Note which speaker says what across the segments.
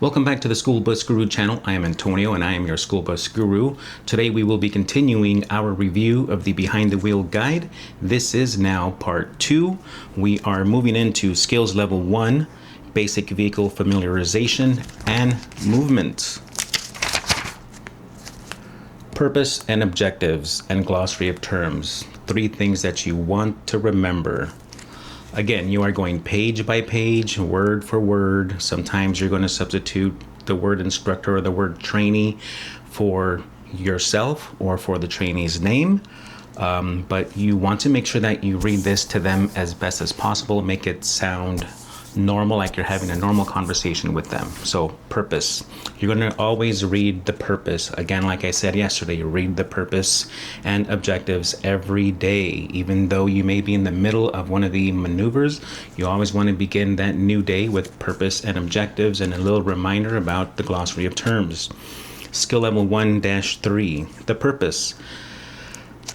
Speaker 1: Welcome back to the School Bus Guru channel. I am Antonio and I am your School Bus Guru. Today we will be continuing our review of the Behind the Wheel guide. This is now part 2. We are moving into skills level 1, basic vehicle familiarization and movement. Purpose and objectives and glossary of terms. 3 things that you want to remember. Again, you are going page by page, word for word. Sometimes you're going to substitute the word instructor or the word trainee for yourself or for the trainee's name. But you want to make sure that you read this to them as best as possible. Make it sound normal, like you're having a normal conversation with them. So purpose, you're going to always read the purpose. Again, like I said yesterday, you read the purpose and objectives every day. Even though you may be in the middle of one of the maneuvers, you always want to begin that new day with purpose and objectives and a little reminder about the glossary of terms. Skill level 1-3, the purpose.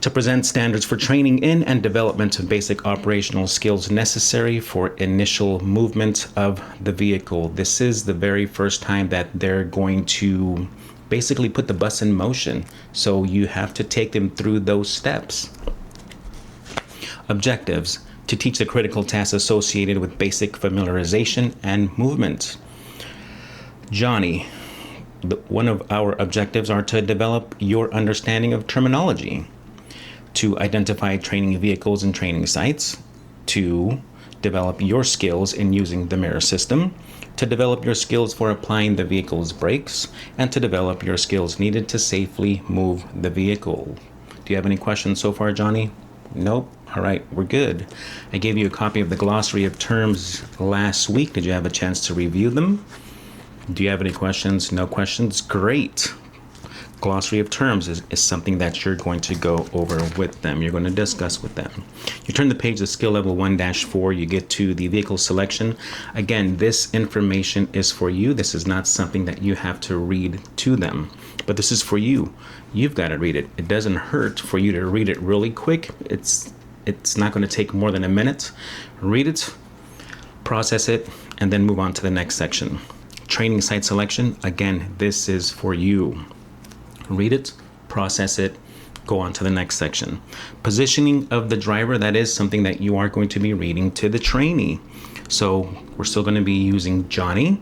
Speaker 1: To present standards for training in and development of basic operational skills necessary for initial movement of the vehicle. This is the very first time that they're going to basically put the bus in motion. So you have to take them through those steps. Objectives: to teach the critical tasks associated with basic familiarization and movement. Johnny, one of our objectives are to develop your understanding of terminology, to identify training vehicles and training sites, to develop your skills in using the mirror system, to develop your skills for applying the vehicle's brakes, and to develop your skills needed to safely move the vehicle. Do you have any questions so far, Johnny? Nope. All right, we're good. I gave you a copy of the glossary of terms last week. Did you have a chance to review them? Do you have any questions? No questions? Great. Glossary of terms is something that you're going to go over with them. You're going to discuss with them. You turn the page to skill level 1-4. You get to the vehicle selection. Again, this information is for you. This is not something that you have to read to them, but this is for you. You've got to read it. It doesn't hurt for you to read it really quick. It's not going to take more than a minute. Read it, process it, and then move on to the next section. Training site selection. Again, this is for you. Read it, process it, go on to the next section. Positioning of the driver, that is something that you are going to be reading to the trainee. So we're still going to be using Johnny.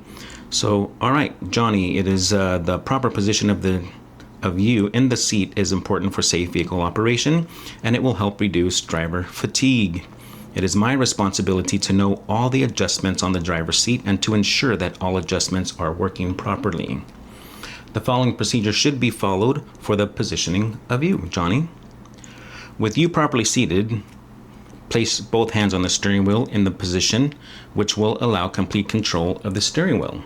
Speaker 1: So, all right, Johnny, it is the proper position of you in the seat is important for safe vehicle operation, and it will help reduce driver fatigue. It is my responsibility to know all the adjustments on the driver's seat and to ensure that all adjustments are working properly. The following procedure should be followed for the positioning of you, Johnny. With you properly seated, place both hands on the steering wheel in the position which will allow complete control of the steering wheel.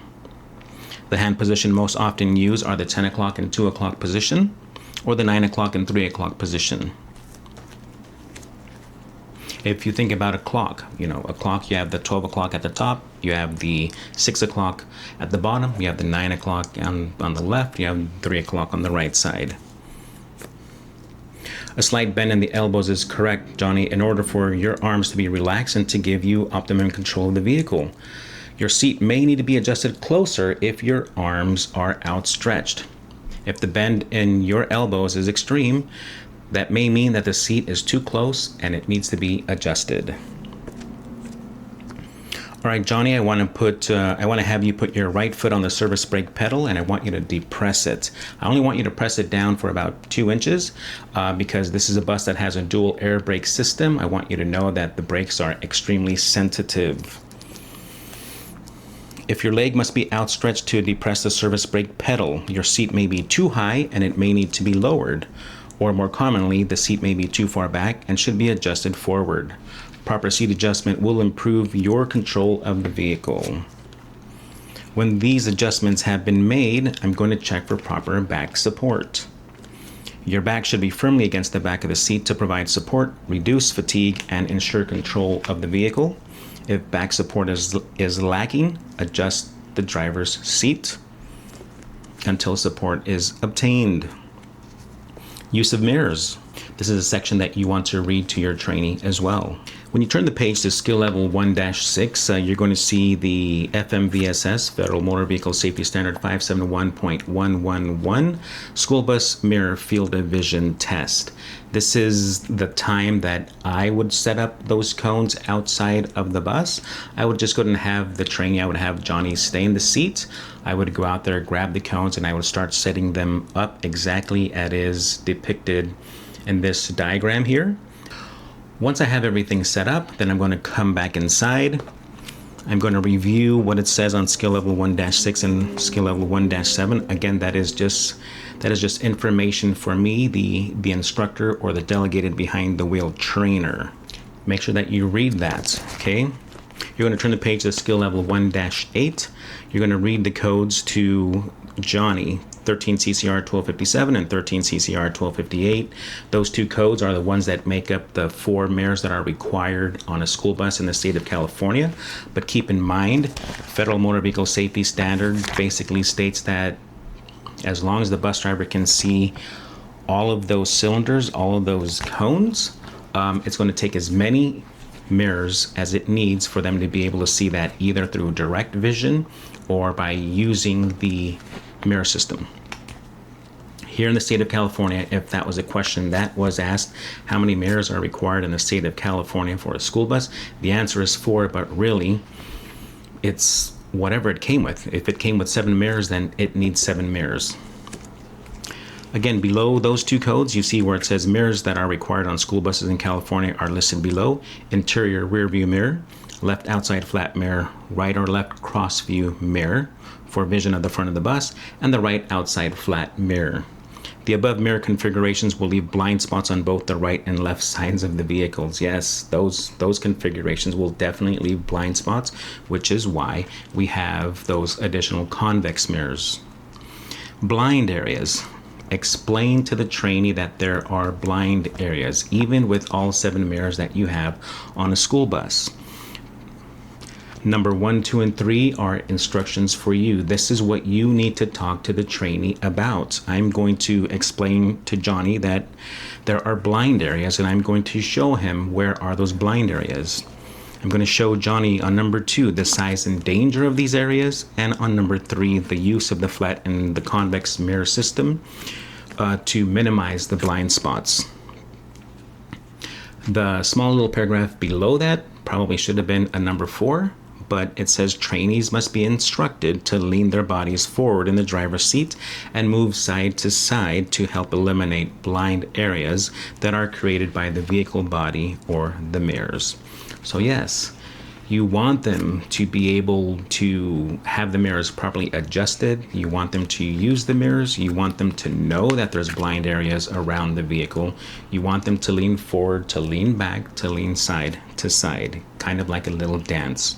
Speaker 1: The hand position most often used are the 10 o'clock and 2 o'clock position, or the 9 o'clock and 3 o'clock position. If you think about a clock, you have the 12 o'clock at the top, you have the 6 o'clock at the bottom, you have the 9 o'clock on the left, you have 3 o'clock on the right side. A slight bend in the elbows is correct, Johnny, in order for your arms to be relaxed and to give you optimum control of the vehicle. Your seat may need to be adjusted closer if your arms are outstretched. If the bend in your elbows is extreme, that may mean that the seat is too close and it needs to be adjusted. All right, Johnny, I want to have you put your right foot on the service brake pedal, and I want you to depress it. I only want you to press it down for about 2 inches because this is a bus that has a dual air brake system. I want you to know that the brakes are extremely sensitive. If your leg must be outstretched to depress the service brake pedal, your seat may be too high and it may need to be lowered. Or more commonly, the seat may be too far back and should be adjusted forward. Proper seat adjustment will improve your control of the vehicle. When these adjustments have been made, I'm going to check for proper back support. Your back should be firmly against the back of the seat to provide support, reduce fatigue, and ensure control of the vehicle. If back support is lacking, adjust the driver's seat until support is obtained. Use of mirrors. This is a section that you want to read to your trainee as well. When you turn the page to skill level 1-6, you're going to see the FMVSS, Federal Motor Vehicle Safety Standard 571.111, School Bus Mirror Field of Vision Test. This is the time that I would set up those cones outside of the bus. I would just go and have the trainee, I would have Johnny stay in the seat. I would go out there, grab the cones, and I would start setting them up exactly as is depicted in this diagram here. Once I have everything set up, then I'm going to come back inside. I'm going to review what it says on skill level 1-6 and skill level 1-7. Again, that is just information for me, the instructor or the delegated behind the wheel trainer. Make sure that you read that, okay? You're going to turn the page to skill level 1-8. You're going to read the codes to Johnny, 13 CCR 1257 and 13 CCR 1258. Those two codes are the ones that make up the 4 mirrors that are required on a school bus in the state of California. But keep in mind, Federal Motor Vehicle Safety Standard basically states that as long as the bus driver can see all of those cylinders, all of those cones, it's going to take as many mirrors as it needs for them to be able to see that, either through direct vision or by using the mirror system. Here in the state of California, if that was a question that was asked, how many mirrors are required in the state of California for a school bus? The answer is 4, but really it's whatever it came with. If it came with 7 mirrors, then it needs 7 mirrors. Again, below those two codes, you see where it says mirrors that are required on school buses in California are listed below. Interior rear view mirror, left outside flat mirror, right or left cross view mirror for vision of the front of the bus, and the right outside flat mirror. The above mirror configurations will leave blind spots on both the right and left sides of the vehicles. Yes, those configurations will definitely leave blind spots, which is why we have those additional convex mirrors. Blind areas. Explain to the trainee that there are blind areas, even with all 7 mirrors that you have on a school bus. Number 1, 2, and 3 are instructions for you. This is what you need to talk to the trainee about. I'm going to explain to Johnny that there are blind areas, and I'm going to show him where are those blind areas. I'm going to show Johnny on number 2 the size and danger of these areas, and on number 3 the use of the flat and the convex mirror system to minimize the blind spots. The small little paragraph below that probably should have been a number 4, but it says trainees must be instructed to lean their bodies forward in the driver's seat and move side to side to help eliminate blind areas that are created by the vehicle body or the mirrors. So yes, you want them to be able to have the mirrors properly adjusted. You want them to use the mirrors. You want them to know that there's blind areas around the vehicle. You want them to lean forward, to lean back, to lean side to side, kind of like a little dance.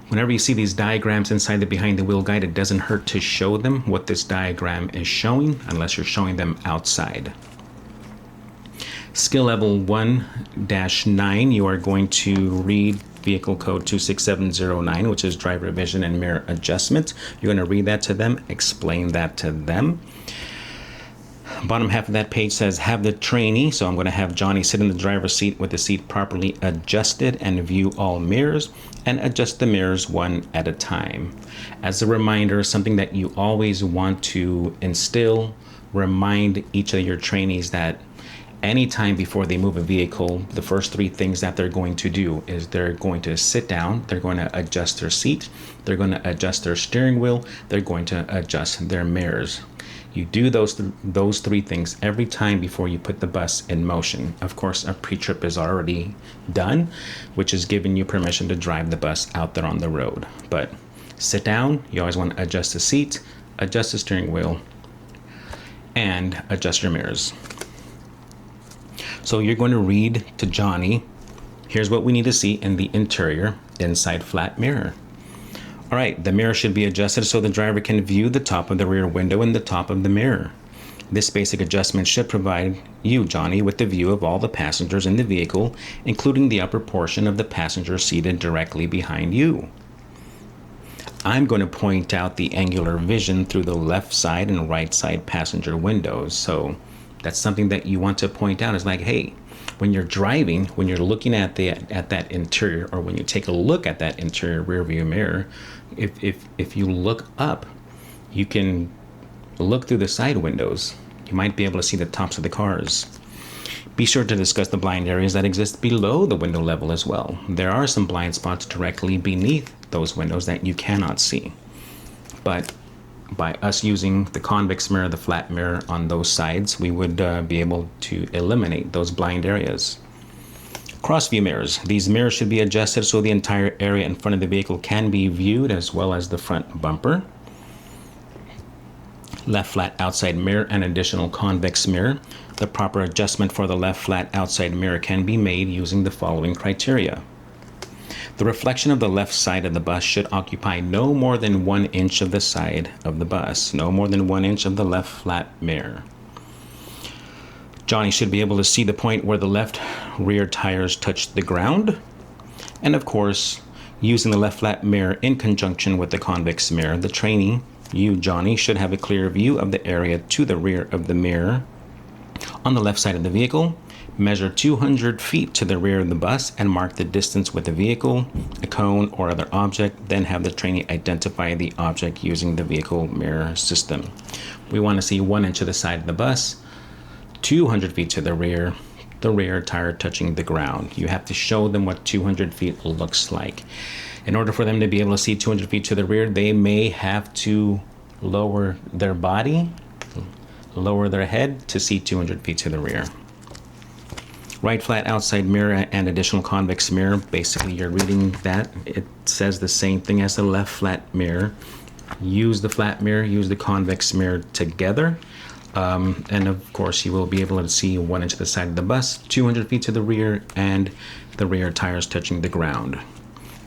Speaker 1: Whenever you see these diagrams inside the Behind the Wheel guide, it doesn't hurt to show them what this diagram is showing, unless you're showing them outside. Skill level 1-9, you are going to read vehicle code 26709, which is driver vision and mirror adjustment. You're going to read that to them, explain that to them. Bottom half of that page says have the trainee, so I'm going to have Johnny sit in the driver's seat with the seat properly adjusted and view all mirrors and adjust the mirrors one at a time. As a reminder, something that you always want to instill, remind each of your trainees that anytime before they move a vehicle, the first 3 things that they're going to do is they're going to sit down, they're going to adjust their seat, they're going to adjust their steering wheel, they're going to adjust their mirrors. You do those 3 things every time before you put the bus in motion. Of course, a pre-trip is already done, which is giving you permission to drive the bus out there on the road. But sit down, you always want to adjust the seat, adjust the steering wheel, and adjust your mirrors. So you're going to read to Johnny, here's what we need to see in the interior inside flat mirror. All right, the mirror should be adjusted so the driver can view the top of the rear window and the top of the mirror. This basic adjustment should provide you, Johnny, with the view of all the passengers in the vehicle, including the upper portion of the passenger seated directly behind you. I'm going to point out the angular vision through the left side and right side passenger windows. So That's something that you want to point out. Is like, hey, when you're driving, when you're looking at that interior, or when you take a look at that interior rear view mirror, if you look up, you can look through the side windows. You might be able to see the tops of the cars. Be sure to discuss the blind areas that exist below the window level as well. There are some blind spots directly beneath those windows that you cannot see. But by us using the convex mirror, the flat mirror on those sides, we would be able to eliminate those blind areas. Cross view mirrors. These mirrors should be adjusted so the entire area in front of the vehicle can be viewed, as well as the front bumper. Left flat outside mirror and additional convex mirror. The proper adjustment for the left flat outside mirror can be made using the following criteria. The reflection of the left side of the bus should occupy no more than 1 inch of the side of the bus, no more than 1 inch of the left flat mirror. Johnny should be able to see the point where the left rear tires touch the ground. And of course, using the left flat mirror in conjunction with the convex mirror, the trainee, you, Johnny, should have a clear view of the area to the rear of the mirror. On the left side of the vehicle, measure 200 feet to the rear of the bus and mark the distance with the vehicle, a cone, or other object. Then have the trainee identify the object using the vehicle mirror system. We want to see 1 inch of the side of the bus, 200 feet to the rear tire touching the ground. You have to show them what 200 feet looks like. In order for them to be able to see 200 feet to the rear, they may have to lower their body, lower their head to see 200 feet to the rear. Right flat outside mirror and additional convex mirror. Basically, you're reading that. It says the same thing as the left flat mirror. Use the flat mirror, use the convex mirror together. And of course, you will be able to see 1 inch to the side of the bus, 200 feet to the rear, and the rear tires touching the ground.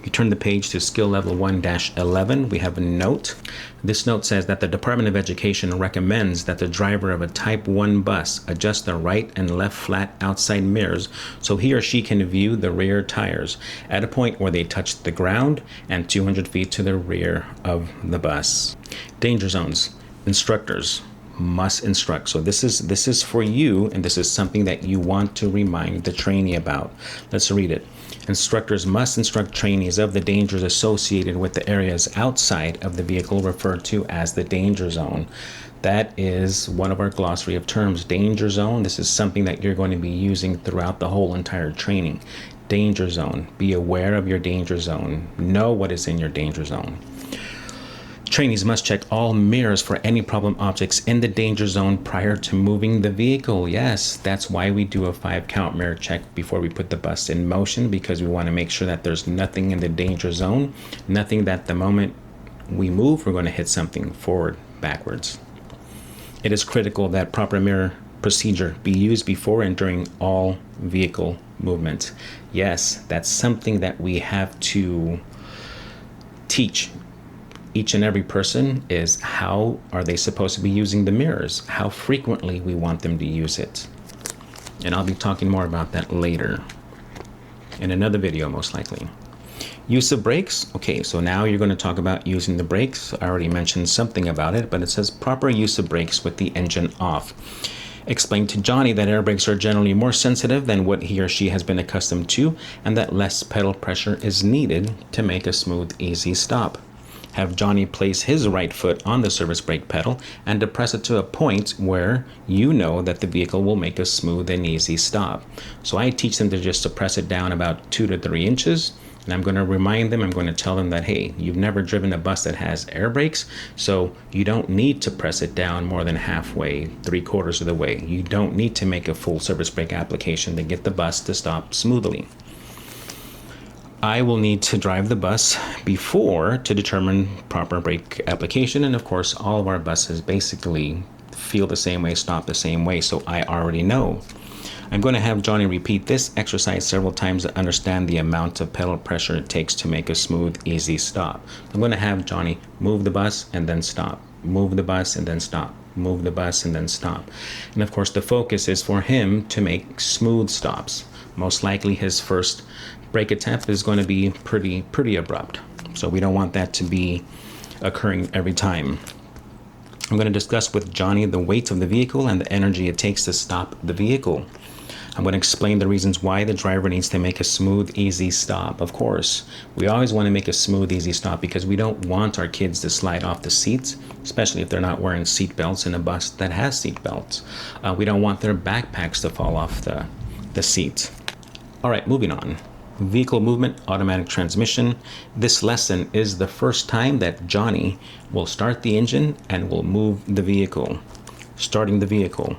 Speaker 1: You turn the page to skill level 1-11. We have a note. This note says that the Department of Education recommends that the driver of a Type 1 bus adjust the right and left flat outside mirrors so he or she can view the rear tires at a point where they touch the ground and 200 feet to the rear of the bus. Danger zones. Instructors must instruct. So this is for you, and this is something that you want to remind the trainee about. Let's read it. Instructors must instruct trainees of the dangers associated with the areas outside of the vehicle referred to as the danger zone. That is one of our glossary of terms, danger zone. This is something that you're going to be using throughout the whole entire training. Danger zone. Be aware of your danger zone. Know what is in your danger zone. Trainees must check all mirrors for any problem objects in the danger zone prior to moving the vehicle. Yes, that's why we do a 5-count mirror check before we put the bus in motion, because we want to make sure that there's nothing in the danger zone, nothing that the moment we move, we're going to hit something forward, backwards. It is critical that proper mirror procedure be used before and during all vehicle movement. Yes, that's something that we have to teach each and every person, is how are they supposed to be using the mirrors, how frequently we want them to use it. And I'll be talking more about that later in another video, most likely. Use of brakes. Okay, so now you're going to talk about using the brakes. I already mentioned something about it, but it says proper use of brakes with the engine off. Explain to Johnny that air brakes are generally more sensitive than what he or she has been accustomed to, and that less pedal pressure is needed to make a smooth, easy stop. Have Johnny place his right foot on the service brake pedal and depress it to a point where you know that the vehicle will make a smooth and easy stop. So I teach them to just to press it down about 2 to 3 inches. And I'm going to remind them, I'm going to tell them that, hey, you've never driven a bus that has air brakes, so you don't need to press it down more than halfway, 3/4 of the way. You don't need to make a full service brake application to get the bus to stop smoothly. I will need to drive the bus before to determine proper brake application, and of course all of our buses basically feel the same way, stop the same way, so I already know. I'm going to have Johnny repeat this exercise several times to understand the amount of pedal pressure it takes to make a smooth, easy stop. I'm going to have Johnny move the bus and then stop, move the bus and then stop, move the bus and then stop. And of course the focus is for him to make smooth stops. Most likely his first brake attempt is going to be pretty abrupt, so we don't want that to be occurring every time. I'm going to discuss with Johnny the weight of the vehicle and the energy it takes to stop the vehicle. I'm going to explain the reasons why the driver needs to make a smooth, easy stop. Of course, we always want to make a smooth, easy stop because we don't want our kids to slide off the seats, especially if they're not wearing seat belts in a bus that has seat belts. We don't want their backpacks to fall off the seat. All right, moving on. Vehicle movement, automatic transmission. This lesson is the first time that Johnny will start the engine and will move the vehicle. Starting the vehicle.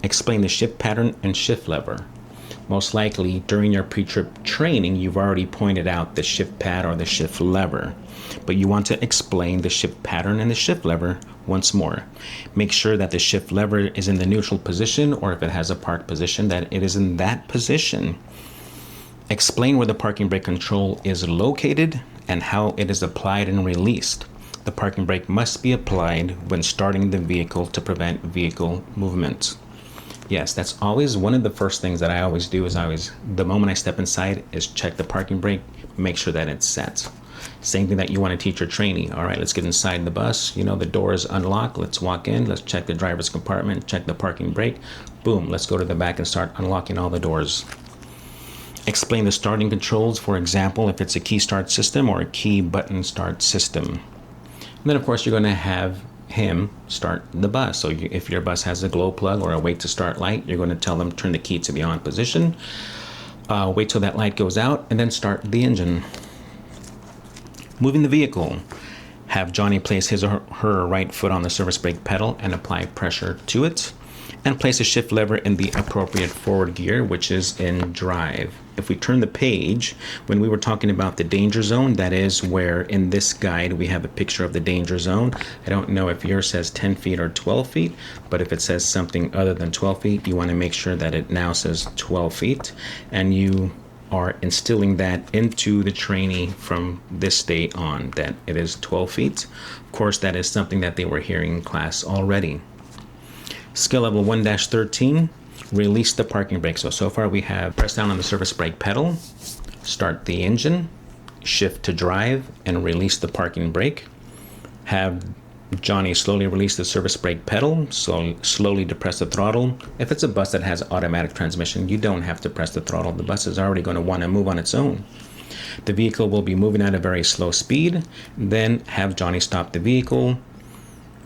Speaker 1: Explain the shift pattern and shift lever. Most likely during your pre-trip training, you've already pointed out the shift pad or the shift lever, but you want to explain the shift pattern and the shift lever once more. Make sure that the shift lever is in the neutral position, or if it has a park position, that it is in that position. Explain where the parking brake control is located and how it is applied and released. The parking brake must be applied when starting the vehicle to prevent vehicle movement. Yes, that's always one of the first things that I always do the moment I step inside is check the parking brake, make sure that it's set. Same thing that you want to teach your trainee. All right, let's get inside the bus. You know, the door is unlocked. Let's walk in. Let's check the driver's compartment, check the parking brake. Boom, let's go to the back and start unlocking all the doors. Explain the starting controls, for example, if it's a key start system or a key button start system. And then, of course, you're going to have him start the bus. So if your bus has a glow plug or a wait to start light, you're going to tell them turn the key to the on position, wait till that light goes out, and then start the engine. Moving the vehicle. Have Johnny place his or her right foot on the service brake pedal and apply pressure to it. And place a shift lever in the appropriate forward gear, which is in drive. If we turn the page, when we were talking about the danger zone, that is where in this guide we have a picture of the danger zone. I don't know if yours says 10 feet or 12 feet, but if it says something other than 12 feet, you want to make sure that it now says 12 feet. And you are instilling that into the trainee from this day on, that it is 12 feet. Of course, that is something that they were hearing in class already. Skill level 1-13, release the parking brake. So far we have press down on the service brake pedal, start the engine, shift to drive, and release the parking brake. Have Johnny slowly release the service brake pedal, so slowly depress the throttle. If it's a bus that has automatic transmission, you don't have to press the throttle. The bus is already going to want to move on its own. The vehicle will be moving at a very slow speed. Then have Johnny stop the vehicle.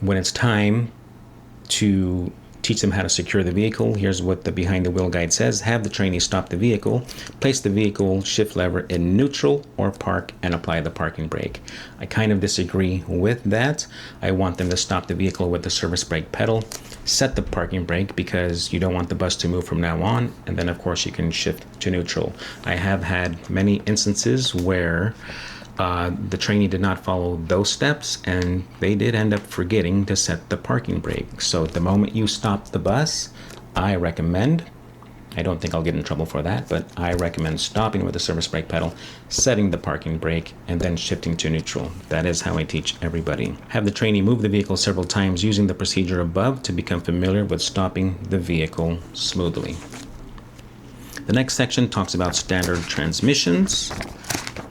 Speaker 1: When it's time to teach them how to secure the vehicle, here's what the behind the wheel guide says. Have the trainee stop the vehicle, place the vehicle shift lever in neutral or park, and apply the parking brake. I kind of disagree with that. I want them to stop the vehicle with the service brake pedal, set the parking brake because you don't want the bus to move from now on, and then of course you can shift to neutral. I have had many instances where the trainee did not follow those steps and they did end up forgetting to set the parking brake. So the moment you stop the bus, I recommend, I don't think I'll get in trouble for that, but I recommend stopping with the service brake pedal, setting the parking brake, and then shifting to neutral. That is how I teach everybody. Have the trainee move the vehicle several times using the procedure above to become familiar with stopping the vehicle smoothly. The next section talks about standard transmissions.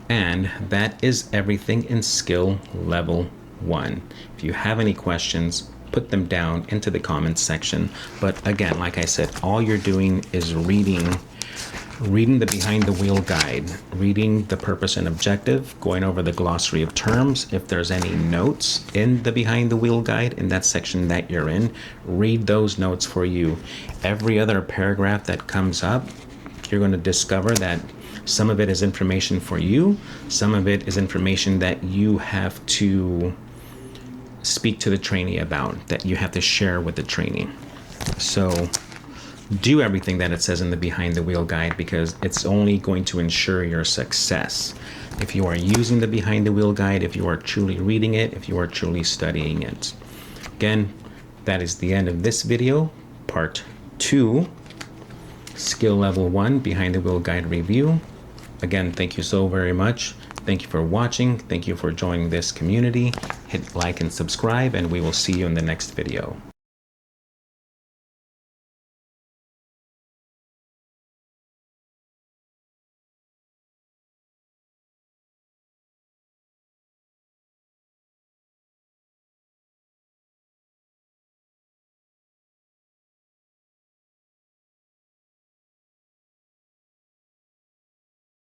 Speaker 1: And that is everything in skill level 1. If you have any questions, put them down into the comments section. But again, like I said, all you're doing is reading the behind the wheel guide, reading the purpose and objective, going over the glossary of terms. If there's any notes in the behind the wheel guide in that section that you're in, read those notes for you. Every other paragraph that comes up, you're going to discover that some of it is information for you. Some of it is information that you have to speak to the trainee about, that you have to share with the trainee. So do everything that it says in the behind the wheel guide because it's only going to ensure your success. If you are using the behind the wheel guide, if you are truly reading it, if you are truly studying it. Again, that is the end of this video, part 2. Skill level 1 behind the wheel guide review. Again, thank you so very much. Thank you for watching. Thank you for joining this community. Hit like and subscribe, and we will see you in the next video.